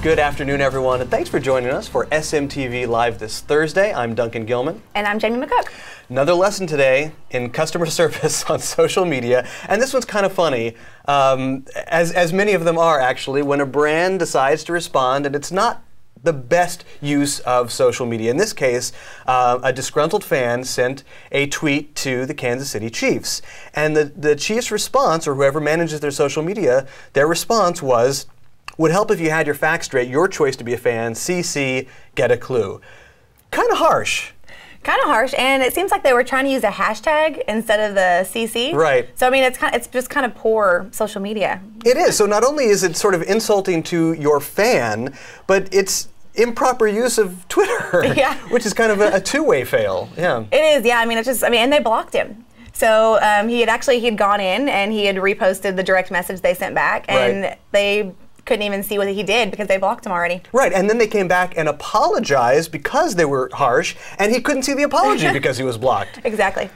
Good afternoon, everyone, and thanks for joining us for SMTV Live this Thursday. I'm Duncan Gilman. And I'm Jamie McCook. Another lesson today in customer service on social media, and this one's kind of funny, as many of them are actually, when a brand decides to respond and it's not the best use of social media. In this case, a disgruntled fan sent a tweet to the Kansas City Chiefs, and the Chiefs' response, or whoever manages their social media, their response was, "Would help if you had your facts straight. Your choice to be a fan. CC, get a clue." Kind of harsh. Kind of harsh, and it seems like they were trying to use a hashtag instead of the CC. Right. So I mean, it's just kind of poor social media. It is. So not only is it sort of insulting to your fan, but it's improper use of Twitter, Yeah. which is kind of a two-way fail. Yeah. It is. Yeah. I mean, and they blocked him. So he had gone in and he had reposted the direct message they sent back, and Right. they couldn't even see what he did because they blocked him already. Right, and then they came back and apologized because they were harsh, and he couldn't see the apology because he was blocked. Exactly.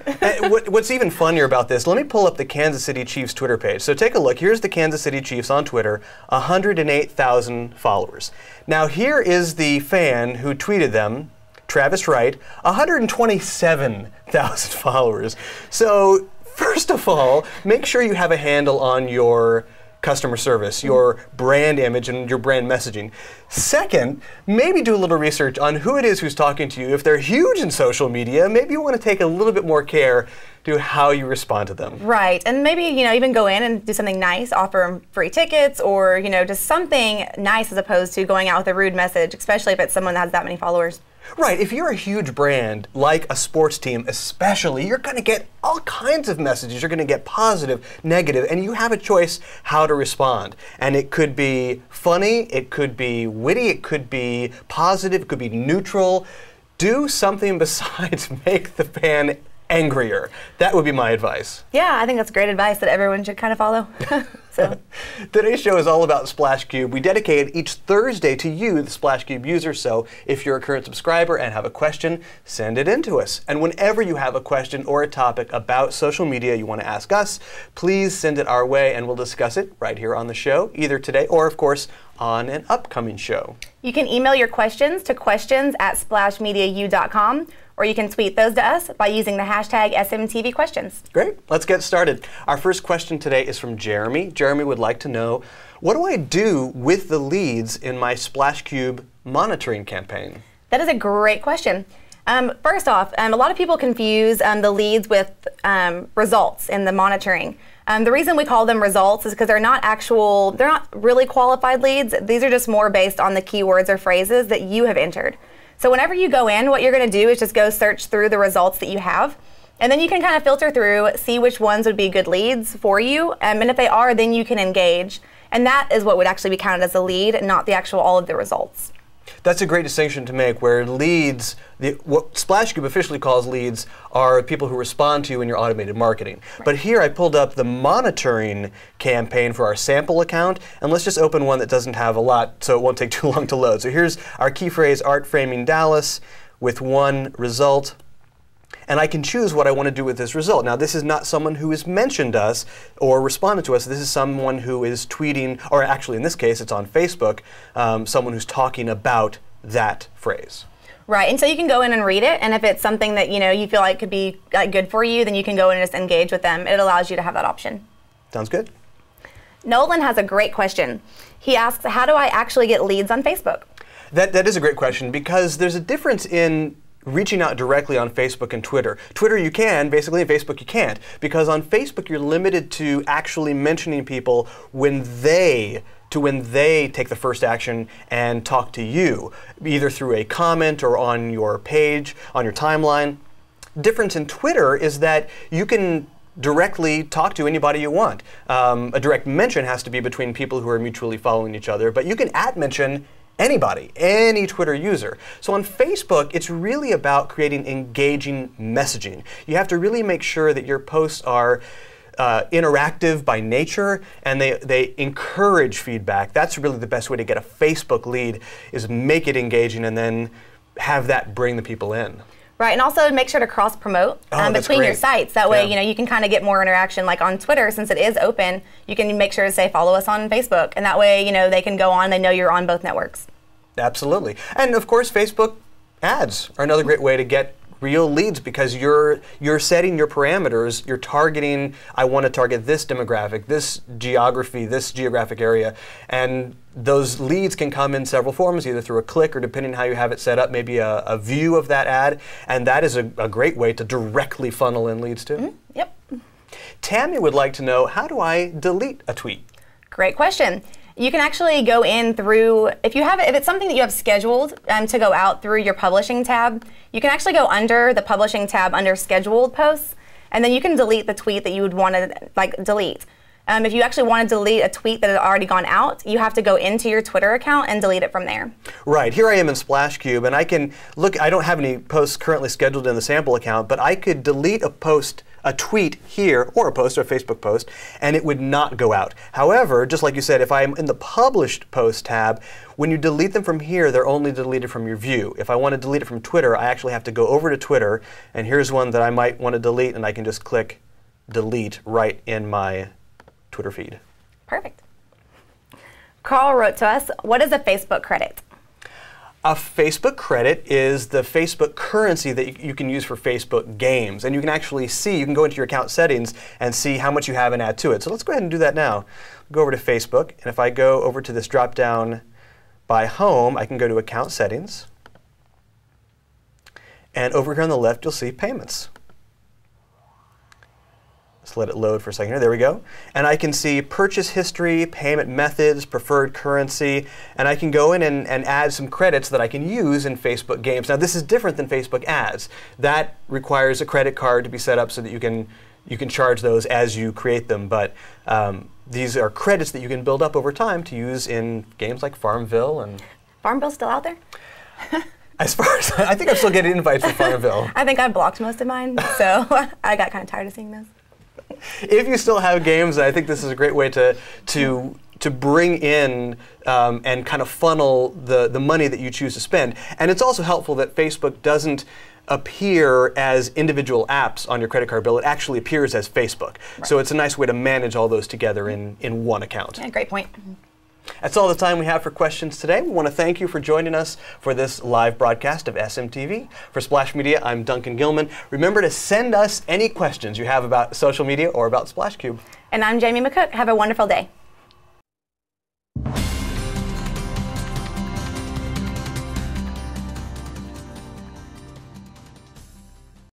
What's even funnier about this, let me pull up the Kansas City Chiefs Twitter page. So take a look. Here's the Kansas City Chiefs on Twitter, 108,000 followers. Now here is the fan who tweeted them, Travis Wright, 127,000 followers. So first of all, make sure you have a handle on your customer service, your brand image, and your brand messaging. Second, maybe do a little research on who it is who's talking to you. If they're huge in social media, maybe you want to take a little bit more care to how you respond to them. Right, and maybe even go in and do something nice, offer them free tickets, or just something nice as opposed to going out with a rude message, especially if it's someone that has that many followers. Right, if you're a huge brand, like a sports team especially, you're going to get all kinds of messages. You're going to get positive, negative, and you have a choice how to respond. And it could be funny, it could be witty, it could be positive, it could be neutral. Do something besides make the fan angrier. That would be my advice. Yeah, I think that's great advice that everyone should kind of follow. So. Today's show is all about SplashCube. We dedicate it each Thursday to you, the SplashCube user, so if you're a current subscriber and have a question, send it in to us. And whenever you have a question or a topic about social media you want to ask us, please send it our way and we'll discuss it right here on the show, either today or, of course, on an upcoming show. You can email your questions to questions@splashmediau.com, or you can tweet those to us by using the hashtag SMTV questions. Great. Let's get started. Our first question today is from Jeremy. Jeremy would like to know, what do I do with the leads in my SplashCube monitoring campaign? That is a great question. First off, a lot of people confuse the leads with results in the monitoring. The reason we call them results is because they're not really qualified leads. These are just more based on the keywords or phrases that you have entered. So whenever you go in, what you're going to do is just go search through the results that you have, and then you can kind of filter through, see which ones would be good leads for you, and if they are, then you can engage. And that is what would actually be counted as a lead, not the actual all of the results. That's a great distinction to make, where leads, what SplashCube officially calls leads, are people who respond to you in your automated marketing. Right. But here I pulled up the monitoring campaign for our sample account, and let's just open one that doesn't have a lot, so it won't take too long to load. So here's our key phrase, Art Framing Dallas, with one result. And I can choose what I want to do with this result. Now, this is not someone who has mentioned us or responded to us. This is someone who is tweeting, or actually in this case, it's on Facebook, someone who's talking about that phrase. Right, and so you can go in and read it, and if it's something that you feel like could be good for you, then you can go in and just engage with them. It allows you to have that option. Sounds good. Nolan has a great question. He asks, how do I actually get leads on Facebook? That is a great question, because there's a difference in reaching out directly on Facebook and Twitter. Twitter you can, basically, and Facebook you can't. Because on Facebook you're limited to actually mentioning people when they take the first action and talk to you, either through a comment or on your page, on your timeline. Difference in Twitter is that you can directly talk to anybody you want. A direct mention has to be between people who are mutually following each other, but you can @mention anybody, any Twitter user. So on Facebook, it's really about creating engaging messaging. You have to really make sure that your posts are interactive by nature, and they encourage feedback. That's really the best way to get a Facebook lead, is make it engaging and then have that bring the people in. Right, and also make sure to cross-promote between your sites. That way, you can kind of get more interaction. Like on Twitter, since it is open, you can make sure to say follow us on Facebook, and that way, they can go on. They know you're on both networks. Absolutely, and of course, Facebook ads are another great way to get real leads because you're setting your parameters. You're targeting. I want to target this demographic, this geography, this geographic area, and those leads can come in several forms, either through a click or, depending on how you have it set up, maybe a view of that ad. And that is a great way to directly funnel in leads too. Mm-hmm. Yep. Tammy would like to know, how do I delete a tweet? Great question. You can actually go in through, if it's something that you have scheduled to go out through your publishing tab, you can actually go under the publishing tab under scheduled posts, and then you can delete the tweet that you would want to delete. If you actually want to delete a tweet that had already gone out, you have to go into your Twitter account and delete it from there. Right. Here I am in SplashCube, and I can look. I don't have any posts currently scheduled in the sample account, but I could delete a tweet here, or a post, or a Facebook post, and it would not go out. However, just like you said, if I'm in the Published Post tab, when you delete them from here, they're only deleted from your view. If I want to delete it from Twitter, I actually have to go over to Twitter, and here's one that I might want to delete, and I can just click Delete right in my Twitter feed. Perfect. Carl wrote to us, what is a Facebook credit? A Facebook credit is the Facebook currency that you can use for Facebook games. And you can actually see, you can go into your account settings and see how much you have and add to it. So let's go ahead and do that now. Go over to Facebook, and if I go over to this drop down by home, I can go to account settings. And over here on the left, you'll see payments. Let's let it load for a second here. There we go. And I can see purchase history, payment methods, preferred currency, and I can go in and add some credits that I can use in Facebook games. Now, this is different than Facebook ads. That requires a credit card to be set up so that you can charge those as you create them. But these are credits that you can build up over time to use in games like Farmville. And Farmville's still out there? As far as I think I'm still getting invites for Farmville. I think I blocked most of mine, so I got kind of tired of seeing those. If you still have games, I think this is a great way to bring in and kind of funnel the money that you choose to spend. And it's also helpful that Facebook doesn't appear as individual apps on your credit card bill. It actually appears as Facebook. Right. So it's a nice way to manage all those together in one account. Yeah, great point. That's all the time we have for questions today. We want to thank you for joining us for this live broadcast of SMTV. For Splash Media, I'm Duncan Gilman. Remember to send us any questions you have about social media or about SplashCube. And I'm Jamie McCook. Have a wonderful day.